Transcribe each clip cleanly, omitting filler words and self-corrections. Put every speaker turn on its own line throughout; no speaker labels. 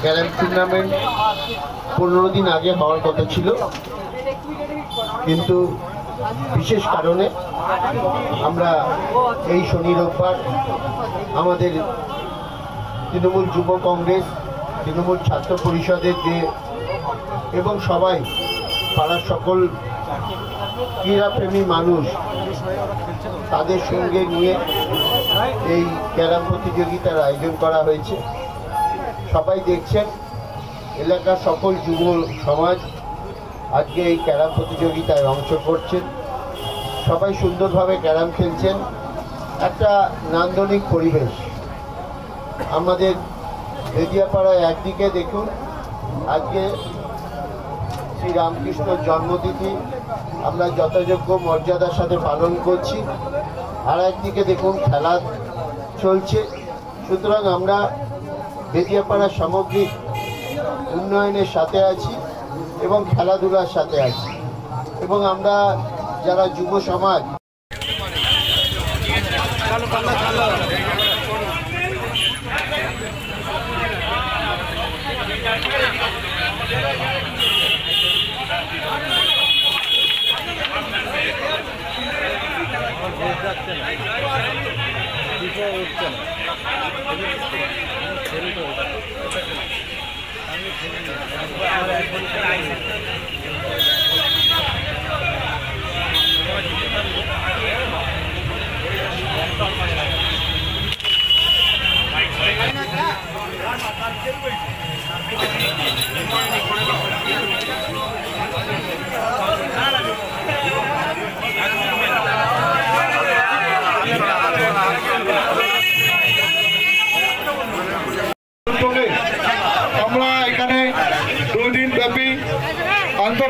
Carrom tournament 15 দিন আগে হওয়ার কথা ছিল, কিন্তু বিশেষ কারণে আমরা এই শনি রোববার আমাদের তৃণমূল যুব কংগ্রেস, তৃণমূল ছাত্র পরিষদের যে এবং সবাই পাড়ার সকল ক্রীড়াপ্রেমী মানুষ তাদের সঙ্গে নিয়ে এই ক্যারাম প্রতিযোগিতার আয়োজন করা হয়েছে। সবাই দেখছেন, এলাকার সকল যুব সমাজ আজকে এই ক্যারাম প্রতিযোগিতায় অংশ করছেন। সবাই সুন্দরভাবে ক্যারাম খেলছেন, একটা নান্দনিক পরিবেশ। আমাদের বেদিয়াপাড়ায় একদিকে দেখুন আজকে শ্রী রামকৃষ্ণর জন্মতিথি আমরা যথাযোগ্য মর্যাদার সাথে পালন করছি, আর একদিকে দেখুন খেলা চলছে। সুতরাং আমরা বেদিয়াপাড়ার সামগ্রিক উন্নয়নের সাথে আছি এবং খেলাধুলার সাথে আছি, এবং আমরা যারা যুব সমাজ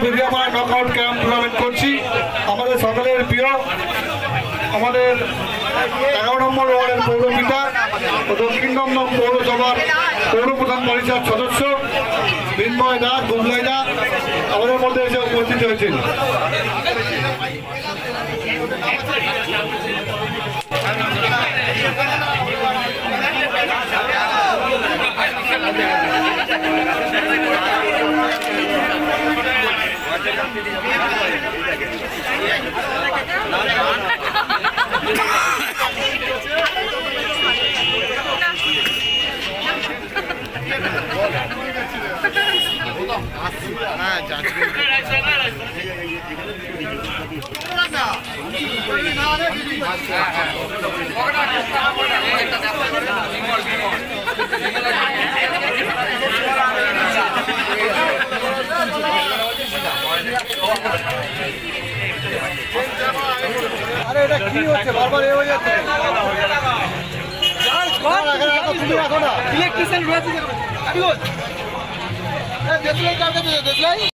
বেদিয়াপাড়া নকআউট ক্যারাম টুর্নামেন্ট করছি। আমাদের সকলের প্রিয়, আমাদের 11 নম্বর ওয়ার্ডের পৌরপিতা ও দক্ষিণ দমদম পৌরসভার পৌরপ্রধান পরিষদ সদস্য বিনময় দাস গুমলাই দা আমাদের মধ্যে এসে উপস্থিত হয়েছেন। আরে এটা কি হচ্ছে, বারবার এ হয়ে যাচ্ছে। ইলেকট্রিশিয়ান রয়েছে, দেশলাই কার কাছে, দেশলাই